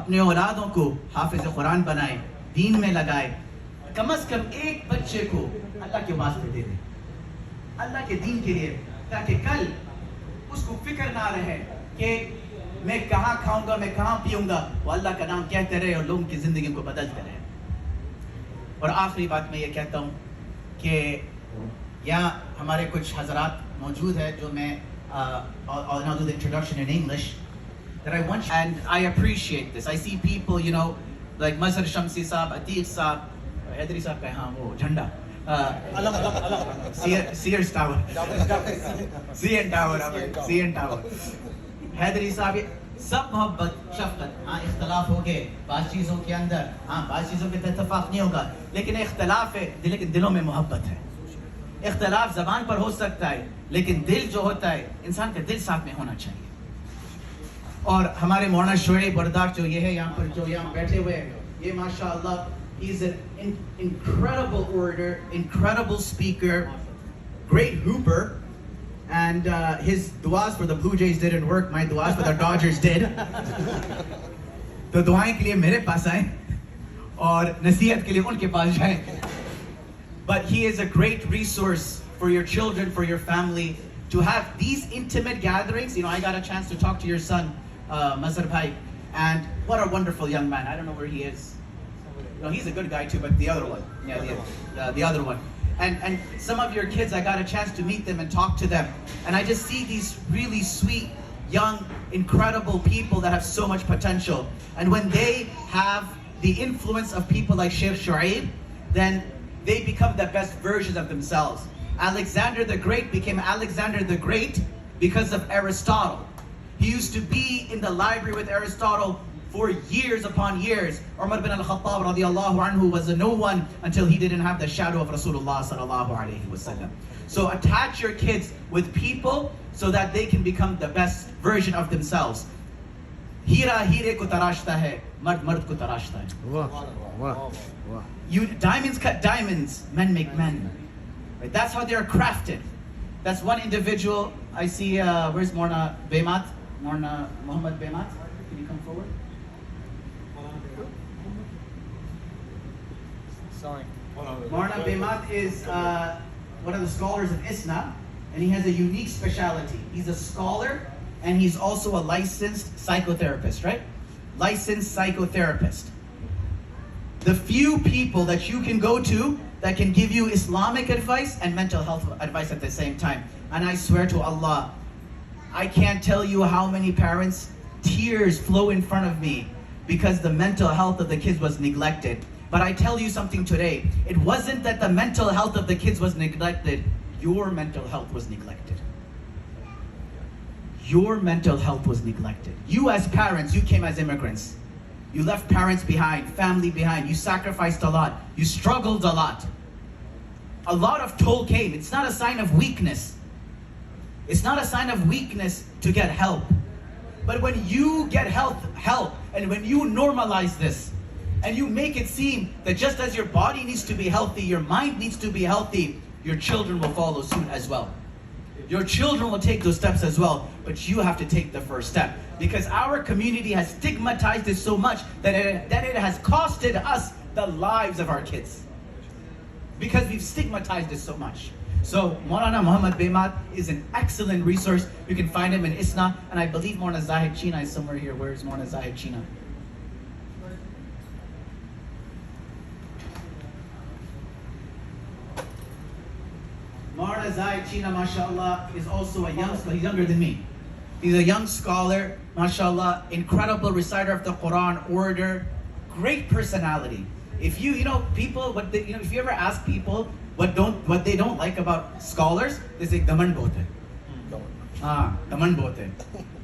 اپنے اولادوں کو حافظ قرآن بنائیں, دین میں لگائیں. کم از کم ایک بچے کو اللہ کے واسطے دے دیں, اللہ کے دین کے لیے, تاکہ کل اس کو فکر نہ رہے کہ میں کہاں کھاؤں گا, میں کہاں پیوں گا, وہ اللہ کا نام کہتے رہے اور لوگوں کی زندگی کو بدلتے رہے. اور آخری بات میں یہ کہتا ہوں کہ یہاں ہمارے کچھ حضرات موجود ہیں جو میں I'll now do the introduction in English that I want, and I appreciate this. I see people, you know, like Mazhar Shamsi Saab, Atiq Saab, Hedri Saab ka haan wo jhanda, Sears Tower, CN Tower, Hedri Saab, سب محبت شفقت. ہاں اختلاف ہو گئے بعض چیزوں کے اندر, ہاں بعض چیزوں پہ اتفاق نہیں ہوگا, لیکن اختلاف ہے لیکن دلوں میں محبت ہے. اختلاف زبان پر ہو سکتا ہے لیکن دل جو ہوتا ہے, انسان کا دل ساتھ میں ہونا چاہیے. اور ہمارے مولانا شعیب بردار جو یہ ہے یہاں پر, جو یہاں بیٹھے ہوئے ہیں, یہ ماشاء اللہ he is an incredible orator, incredible speaker, great hooper. And his duas for the Blue Jays didn't work, my duas for the Dodgers did. تو دعائیں کے لیے میرے پاس آئیں اور نصیحت کے لیے ان کے پاس جائیں. But he is a great resource for your children, for your family, to have these intimate gatherings. You know, I got a chance to talk to your son, Mazhar Bhai, and what a wonderful young man. I don't know where he is. No, he's a good guy too, but the other one. Yeah, the other one. And some of your kids, I got a chance to meet them and talk to them. And I just see these really sweet, young, incredible people that have so much potential. And when they have the influence of people like Sheikh Shu'aib, then they become the best versions of themselves. Alexander the Great became Alexander the Great because of Aristotle. He used to be in the library with Aristotle for years upon years. Umar bin al-Khattab radiyallahu anhu was a no one until he didn't have the shadow of Rasulullah sallallahu alayhi wa sallam. So attach your kids with people so that they can become the best version of themselves. Hira hire ko tarashta hai, mard mard ko tarashta hai. Wow, wow, wow. You diamonds cut diamonds, men make men. Right? That's how they are crafted. That's one individual. I see, where's Morna Bemat? Morna Muhammad Bemat? Can you come forward? Morna Bemat is one of the scholars of ISNA, and he has a unique specialty. He's a scholar, and he's also a licensed psychotherapist, right? Licensed psychotherapist. The few people that you can go to that can give you Islamic advice and mental health advice at the same time. And I swear to Allah, I can't tell you how many parents, tears flow in front of me because the mental health of the kids was neglected. But I tell you something today, it wasn't that the mental health of the kids was neglected, your mental health was neglected. Your mental health was neglected. You as parents, you came as immigrants. You left parents behind, family behind, you sacrificed a lot, you struggled a lot. A lot of toll came. It's not a sign of weakness. It's not a sign of weakness to get help. But when you get help, and when you normalize this, and you make it seem that just as your body needs to be healthy, your mind needs to be healthy, your children will follow suit as well. Your children will take those steps as well, but you have to take the first step. Because our community has stigmatized it so much that it has costed us the lives of our kids. Because we've stigmatized it so much. So Maulana Muhammad Bemat is an excellent resource. You can find him in ISNA, and I believe Maulana Zahid China is somewhere here. Where is Maulana Zahid China? Maulana Zahid China, mashallah, is also a young scholar. He's younger than me. He's a young scholar, mashallah, incredible reciter of the Quran, orator, great personality. If you know, people, if you ever ask people what they don't like about scholars, they say daman bahut hai. Daman bahut hai.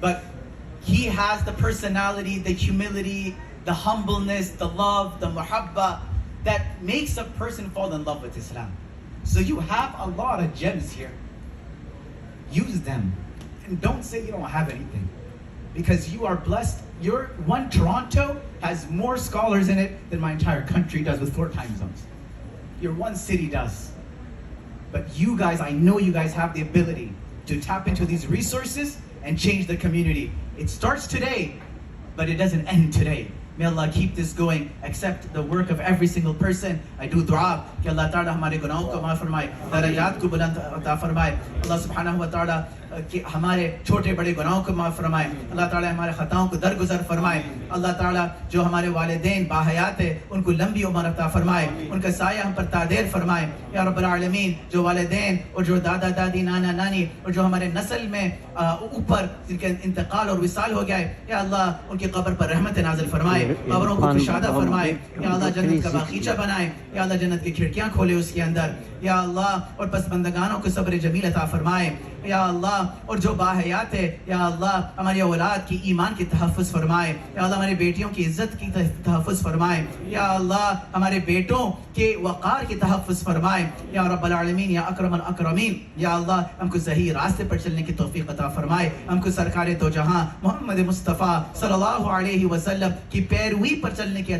But he has the personality, the humility, the humbleness, the love, the muhabba that makes a person fall in love with Islam. So you have a lot of gems here. Use them. And don't say you don't have anything. Because you are blessed. Your one Toronto has more scholars in it than my entire country does with 4 time zones. Your one city does. But you guys, I know you guys have the ability to tap into these resources and change the community. It starts today, but it doesn't end today. May Allah keep this going. Accept the work of every single person. I do dua کہ اللہ تعالیٰ ہمارے گناہوں کو معاف فرمائے, درجات کو بلند عطا فرمائے. اللہ سبحانہ و تعالیٰ کہ ہمارے چھوٹے بڑے گناہوں کو معاف فرمائے. اللہ تعالیٰ ہمارے خطاؤں کو درگزر فرمائے. اللہ تعالیٰ جو ہمارے والدین باحیات ہیں ان کو لمبی عمر عطا فرمائے, ان کا سایہ ہم پر تعدیر فرمائے. یا رب العالمین, جو والدین اور جو دادا دادی نانا نانی اور جو ہمارے نسل میں اوپر جن کا انتقال اور وصال ہو گیا ہے, یا اللہ ان کی قبر پر رحمت نازل فرمائے, قبروں کو کشادہ فرمائے. یا اللہ جنت کا باغیچہ بنائے. یا اللہ جنت کی کھڑکیاں کھولے اس کے اندر. یا اللہ اور پسماندگانوں کو صبر جمیل عطا فرمائے. یا اللہ اور جو باحیات ہے, یا اللہ ہماری اولاد کی ایمان کی تحفظ فرمائے. یا اللہ ہماری بیٹیوں کی عزت کی تحفظ فرمائے. یا اللہ ہمارے بیٹوں کے وقار کی تحفظ فرمائے. یا رب العالمین, یا اکرم الاکرمین, یا اللہ ہم کو صحیح راستے پر چلنے کی توفیق عطا فرمائے. ہم کو سرکار دو جہاں محمد مصطفیٰ صلی اللہ علیہ وسلم کی پیروی پر چلنے کی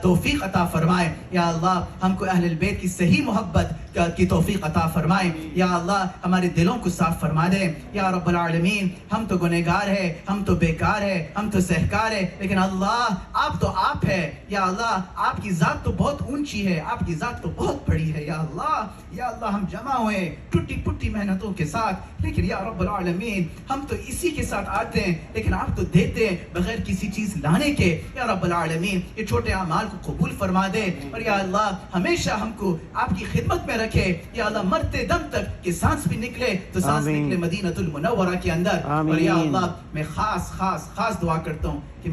توفیق عطا فرمائے. یا اللہ ہم کو اہل البیت کی صحیح محبت کی توفیق عطا فرمائے. یا اللہ ہمارے دلوں کو صاف فرما دے. یا رب العالمین, ہم تو گنہگار ہے, ہم تو بیکار ہے, ہم تو سہکار ہے, لیکن اللہ آپ تو آپ ہے. یا اللہ آپ کی ذات تو بہت اونچی ہے, آپ کی ذات تو بہت بڑی ہے. یا اللہ ہم جمع ہوئے ٹوٹی پھوٹی محنتوں کے ساتھ, لیکن یا رب العالمین ہم تو اسی کے ساتھ آتے ہیں, لیکن آپ تو دیتے ہیں بغیر کسی چیز لانے کے. یا رب العالمین یہ چھوٹے اعمال کو قبول فرما دے, اور یا اللہ ہمیشہ ہم کو آپ کی خدمت میں رکھے. یا اللہ مرتے دم تک کہ سانس بھی نکلے تو سانس نکلے مدینہ المنورہ کے اندر. اور یا اللہ میں خاص دعا کرتا ہوں کہ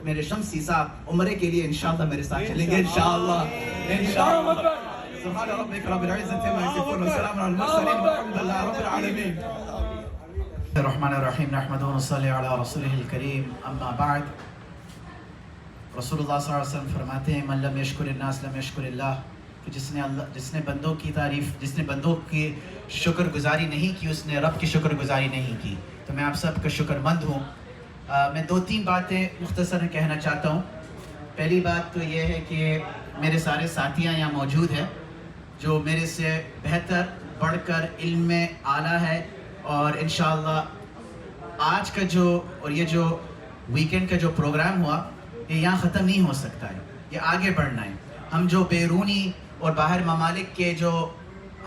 میرے شمسی صاحب عمرے کے لیے انشاءاللہ میرے ساتھ چلیں گے انشاءاللہ. سبحان ربک رب العزة عما یصفون وسلام علی المرسلین والحمد للہ رب العالمین. الرحمن الرحیم, نحمدہ ونصلی علی رسولہ الکریم, اما بعد. رسول اللہ صلی اللہ علیہ وسلم فرماتے ہیں من لم یشکر الناس لم یشکر اللہ, کہ جس نے بندوں کی تعریف, جس نے بندوں کی شکر گزاری نہیں کی, اس نے رب کی شکر گزاری نہیں کی. تو میں آپ سب کا شکر مند ہوں. میں 2-3 باتیں مختصر کہنا چاہتا ہوں. پہلی بات تو یہ ہے کہ میرے سارے ساتھیاں یہاں موجود ہیں جو میرے سے بہتر بڑھ کر علم میں اعلیٰ ہے, اور انشاءاللہ آج کا یہ جو ویکنڈ کا جو پروگرام ہوا یہ یہاں ختم نہیں ہو سکتا ہے, یہ آگے بڑھنا ہے. ہم جو بیرونی اور باہر ممالک کے جو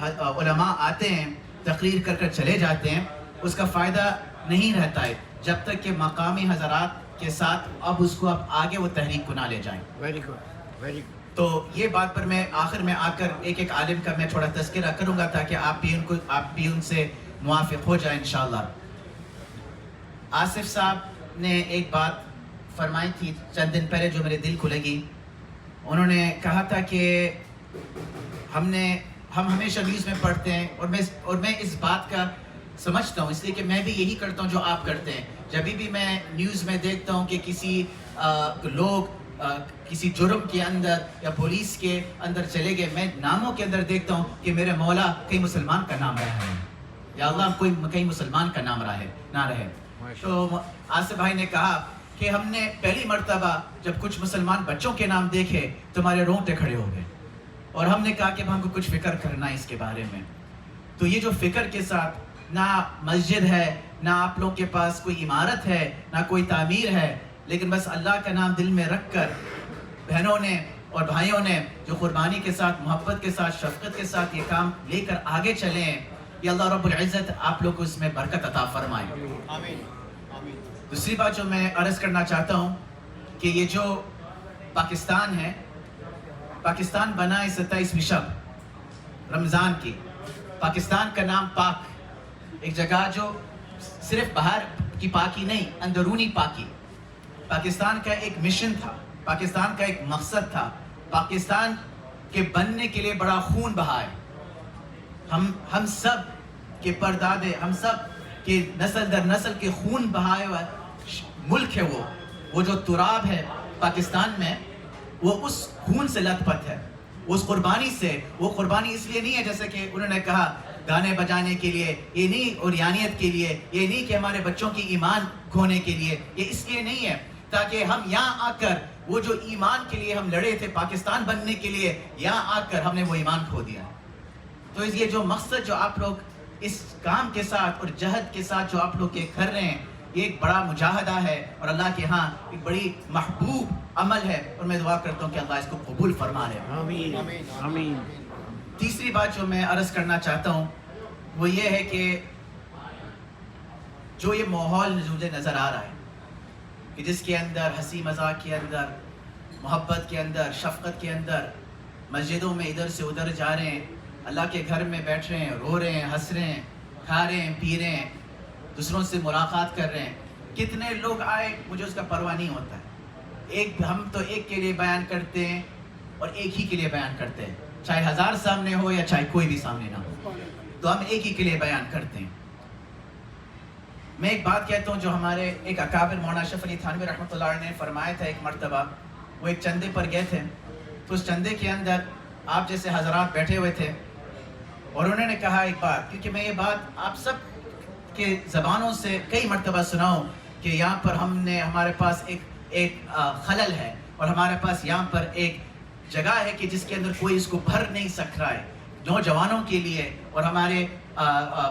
علماء آتے ہیں تقریر کر چلے جاتے ہیں, اس کا فائدہ نہیں رہتا ہے جب تک کہ مقامی حضرات کے ساتھ اب آگے وہ تحریک کو نہ لے جائیں. Very good. تو یہ بات پر میں آخر میں آ کر ایک عالم کا میں تھوڑا تذکرہ کروں گا تاکہ آپ بھی ان سے موافق ہو جائیں انشاءاللہ. آصف صاحب نے ایک بات فرمائی تھی چند دن پہلے جو میرے دل کو لگی. انہوں نے کہا تھا کہ ہم ہمیشہ نیوز میں پڑھتے ہیں, اور میں اس بات کا سمجھتا ہوں, اس لیے کہ میں بھی یہی کرتا ہوں جو آپ کرتے ہیں. جب بھی میں نیوز میں دیکھتا ہوں کہ کسی لوگ کسی جرم کے اندر یا پولیس کے اندر چلے گئے, میں ناموں کے اندر دیکھتا ہوں کہ میرے مولا کئی مسلمان کا نام رہا ہے, یا اللہ کئی مسلمان کا نام نہ رہے. تو آصف بھائی نے کہا کہ ہم نے پہلی مرتبہ جب کچھ مسلمان بچوں کے نام دیکھے تو ہمارے رونگٹے کھڑے ہو گئے, اور ہم نے کہا کہ ہم کو کچھ فکر کرنا ہے اس کے بارے میں. تو یہ جو فکر کے ساتھ نہ مسجد ہے, نہ آپ لوگ کے پاس کوئی عمارت ہے, نہ کوئی تعمیر ہے, لیکن بس اللہ کا نام دل میں رکھ کر بہنوں نے اور بھائیوں نے جو قربانی کے ساتھ, محبت کے ساتھ, شفقت کے ساتھ یہ کام لے کر آگے چلے ہیں, یا اللہ رب العزت آپ لوگ کو اس میں برکت عطا فرمائے. آمین. دوسری بات جو میں عرض کرنا چاہتا ہوں کہ یہ جو پاکستان ہے, پاکستان بنا ہے 27 شب رمضان کی. پاکستان کا نام پاک, ایک جگہ جو صرف باہر کی پاکی نہیں, اندرونی پاکی. پاکستان کا ایک مشن تھا, پاکستان کا ایک مقصد تھا. پاکستان کے بننے کے لیے بڑا خون بہا ہے. ہم سب کے پردادے, ہم سب کے نسل در نسل کے خون بہائے ہوا ملک ہے. وہ جو تراب ہے پاکستان میں, وہ اس خون سے لت پت ہے, اس قربانی سے. وہ قربانی اس لیے نہیں ہے جیسے کہ انہوں نے کہا گانے بجانے کے لیے, یہ نہیں, اور یانیت کے لیے, یہ نہیں کہ ہمارے بچوں کی ایمان کھونے کے لیے, یہ اس لیے نہیں ہے تاکہ ہم یہاں آ کر وہ جو ایمان کے لیے ہم لڑے تھے پاکستان بننے کے لیے, یہاں آ کر ہم نے وہ ایمان کھو دیا. تو یہ جو مقصد جو آپ لوگ اس کام کے ساتھ اور جہد کے ساتھ جو آپ لوگ یہ کر رہے ہیں، یہ ایک بڑا مجاہدہ ہے اور اللہ کے ہاں ایک بڑی محبوب عمل ہے، اور میں دعا کرتا ہوں کہ اللہ اس کو قبول فرما لے. آمین آمین. تیسری بات جو میں عرض کرنا چاہتا ہوں وہ یہ ہے کہ جو یہ ماحول مجھے نظر آ رہا ہے کہ جس کے اندر ہنسی مذاق کے اندر، محبت کے اندر، شفقت کے اندر، مسجدوں میں ادھر سے ادھر جا رہے ہیں، اللہ کے گھر میں بیٹھ رہے ہیں، رو رہے ہیں، ہنس رہے ہیں، کھا رہے ہیں، پی رہے ہیں، دوسروں سے ملاقات کر رہے ہیں. کتنے لوگ آئے مجھے اس کا پرواہ نہیں ہوتا ہے. ہم تو ایک کے لیے بیان کرتے ہیں اور ایک ہی کے لیے بیان کرتے ہیں، چاہے 1000 سامنے ہو یا چاہے کوئی بھی سامنے نہ ہو، تو ہم ایک ہی کے لیے بیان کرتے ہیں. میں ایک بات کہتا ہوں جو ہمارے ایک اکابر مولانا اشرف علی تھانوی رحمۃ اللہ علیہ نے فرمایا تھا. ایک مرتبہ وہ ایک چندے پر گئے تھے، تو اس چندے کے اندر آپ جیسے حضرات بیٹھے ہوئے تھے، اور انہوں نے کہا ایک بات، کیونکہ میں یہ بات آپ سب کے زبانوں سے کئی مرتبہ سنا ہوں کہ یہاں پر ہمارے پاس ایک خلل ہے، اور ہمارے پاس یہاں پر ایک جگہ ہے کہ جس کے اندر کوئی اس کو بھر نہیں سک رہا ہے. نوجوانوں کے لیے اور ہمارے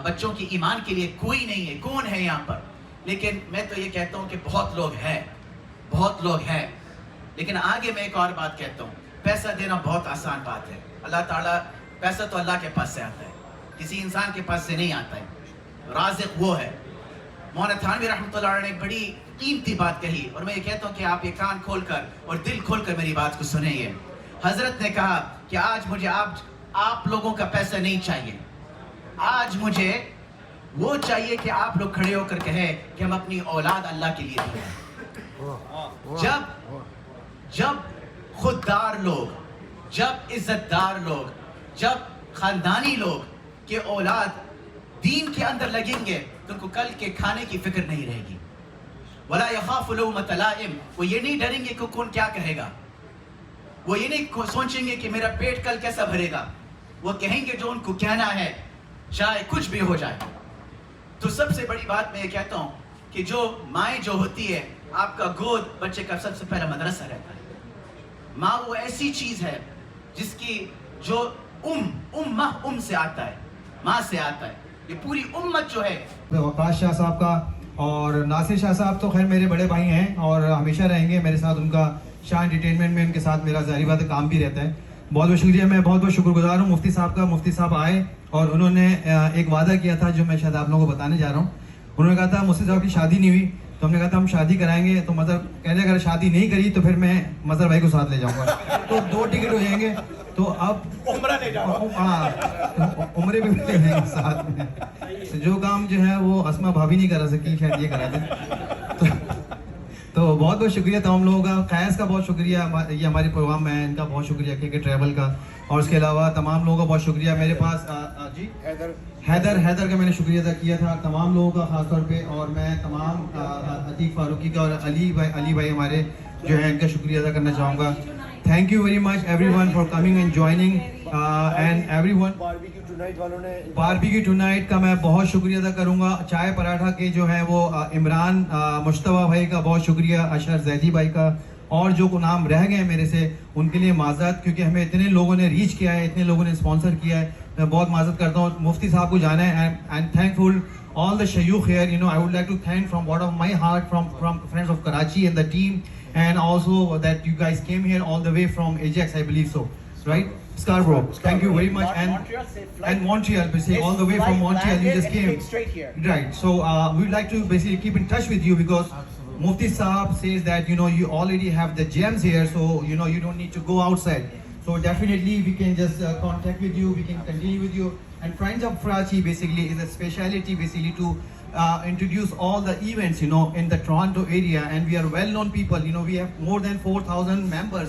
بچوں کی ایمان کے لیے کوئی نہیں ہے. کون ہے یہاں پر؟ لیکن میں تو یہ کہتا ہوں کہ بہت لوگ ہیں. لیکن آگے میں ایک اور بات کہتا ہوں، پیسہ دینا بہت آسان بات ہے. اللہ تعالیٰ، پیسہ تو اللہ کے پاس سے آتا ہے، کسی انسان کے پاس سے نہیں آتا ہے. رازق وہ ہے. مولانا تھانوی رحمۃ اللہ علیہ نے بڑی قیمتی بات کہی، اور میں یہ کہتا ہوں کہ آپ یہ کان کھول کر اور دل کھول کر میری بات کو سنیں. یہ حضرت نے کہا کہ آج مجھے آپ لوگوں کا پیسہ نہیں چاہیے، آج مجھے وہ چاہیے کہ آپ لوگ کھڑے ہو کر کہیں کہ ہم اپنی اولاد اللہ کے لیے دیں. جب خوددار لوگ، جب عزت دار لوگ، جب خاندانی لوگ کے اولاد دین کے اندر لگیں گے تو ان کو کل کے کھانے کی فکر نہیں رہے گی. وَلَا يَخَافُ لَوْمَةَ لَائِمٍ، وہ یہ نہیں ڈریں گے کہ کون کیا کہے گا، وہ یہ نہیں سوچیں گے کہ میرا پیٹ کل کیسا بھرے گا. وہ کہیں گے جو ان کو کہنا ہے، چاہے کچھ بھی ہو جائے. تو سب سے بڑی بات میں یہ کہتا ہوں کہ جو مائیں جو ہوتی ہے، آپ کا گود بچے کا سب سے پہلا مدرسہ رہتا ہے. ماں وہ ایسی چیز ہے جس کی جو ام سے آتا ہے، ماں سے آتا ہے. یہ پوری امت جو ہے، وقاص شاہ صاحب کا اور ناصر شاہ صاحب تو خیر میرے بڑے بھائی ہیں اور ہمیشہ رہیں گے میرے ساتھ. ان کا شاہ انٹرٹینمنٹ میں ان کے ساتھ میرا ظاہری بات کام بھی رہتا ہے. بہت بہت شکریہ. میں بہت شکر گزار ہوں مفتی صاحب کا. مفتی صاحب آئے اور انہوں نے ایک وعدہ کیا تھا جو میں شاید آپ لوگوں کو بتانے جا رہا ہوں. انہوں نے کہا تھا مفتی صاحب کی شادی نہیں ہوئی، تو ہم نے کہا تھا ہم شادی کرائیں گے. تو مظہر کہہ رہے اگر شادی نہیں کری تو پھر میں مظہر بھائی کو ساتھ لے جاؤں گا. تو 2 ٹکٹ ہو جائیں گے. تو اب عمرہ لے جاؤ، ہاں عمرے بھی لے جائیں گے ساتھ میں. جو کام جو ہے وہ اسما بھابھی نہیں کرا سکی، شاید یہ کرا دیں. تو بہت بہت شکریہ تمام لوگوں کا. قیاس کا بہت شکریہ، یہ ہمارے پروگرام میں ان کا بہت شکریہ کہ ٹریول کا. اور اس کے علاوہ تمام لوگوں کا بہت شکریہ. میرے پاس جی حیدر کا میں نے شکریہ ادا کیا تھا تمام لوگوں کا خاص طور پہ. اور میں تمام عتیق فاروقی کا اور علی بھائی ہمارے جو ہیں ان کا شکریہ ادا کرنا چاہوں گا. Thank you very much everyone for coming and joining and everyone. Barbecue tonight کا میں بہت شکریہ ادا کروں گا. چائے پراٹھا کے جو ہیں وہ عمران مشتبہ بھائی کا بہت شکریہ، اشر زیدی بھائی کا، اور جو نام رہ گئے میرے سے ان کے لیے معذرت، کیونکہ ہمیں اتنے لوگوں نے ریچ کیا ہے، اتنے لوگوں نے اسپانسر کیا ہے. میں بہت معذرت کرتا ہوں. مفتی صاحب کو جانا ہے. And thankful all the shayukh here. You know, I would like to thank from bottom of my heart from friends of Karachi and the team, and also that you guys came here all the way from Ajax, I believe so, right? Scarborough. Thank you very much. And Montreal, basically all the way from Montreal you just came straight here. Right. So we would like to basically keep in touch with you because Mufti Saab says that you know you already have the gems here, so you know you don't need to go outside. So definitely we can just contact with you, we can continue with you. And Friends of Karachi basically is a speciality basically to introduce all the events, you know, in the Toronto area, and we are well known people. You know, we have more than 4,000 members.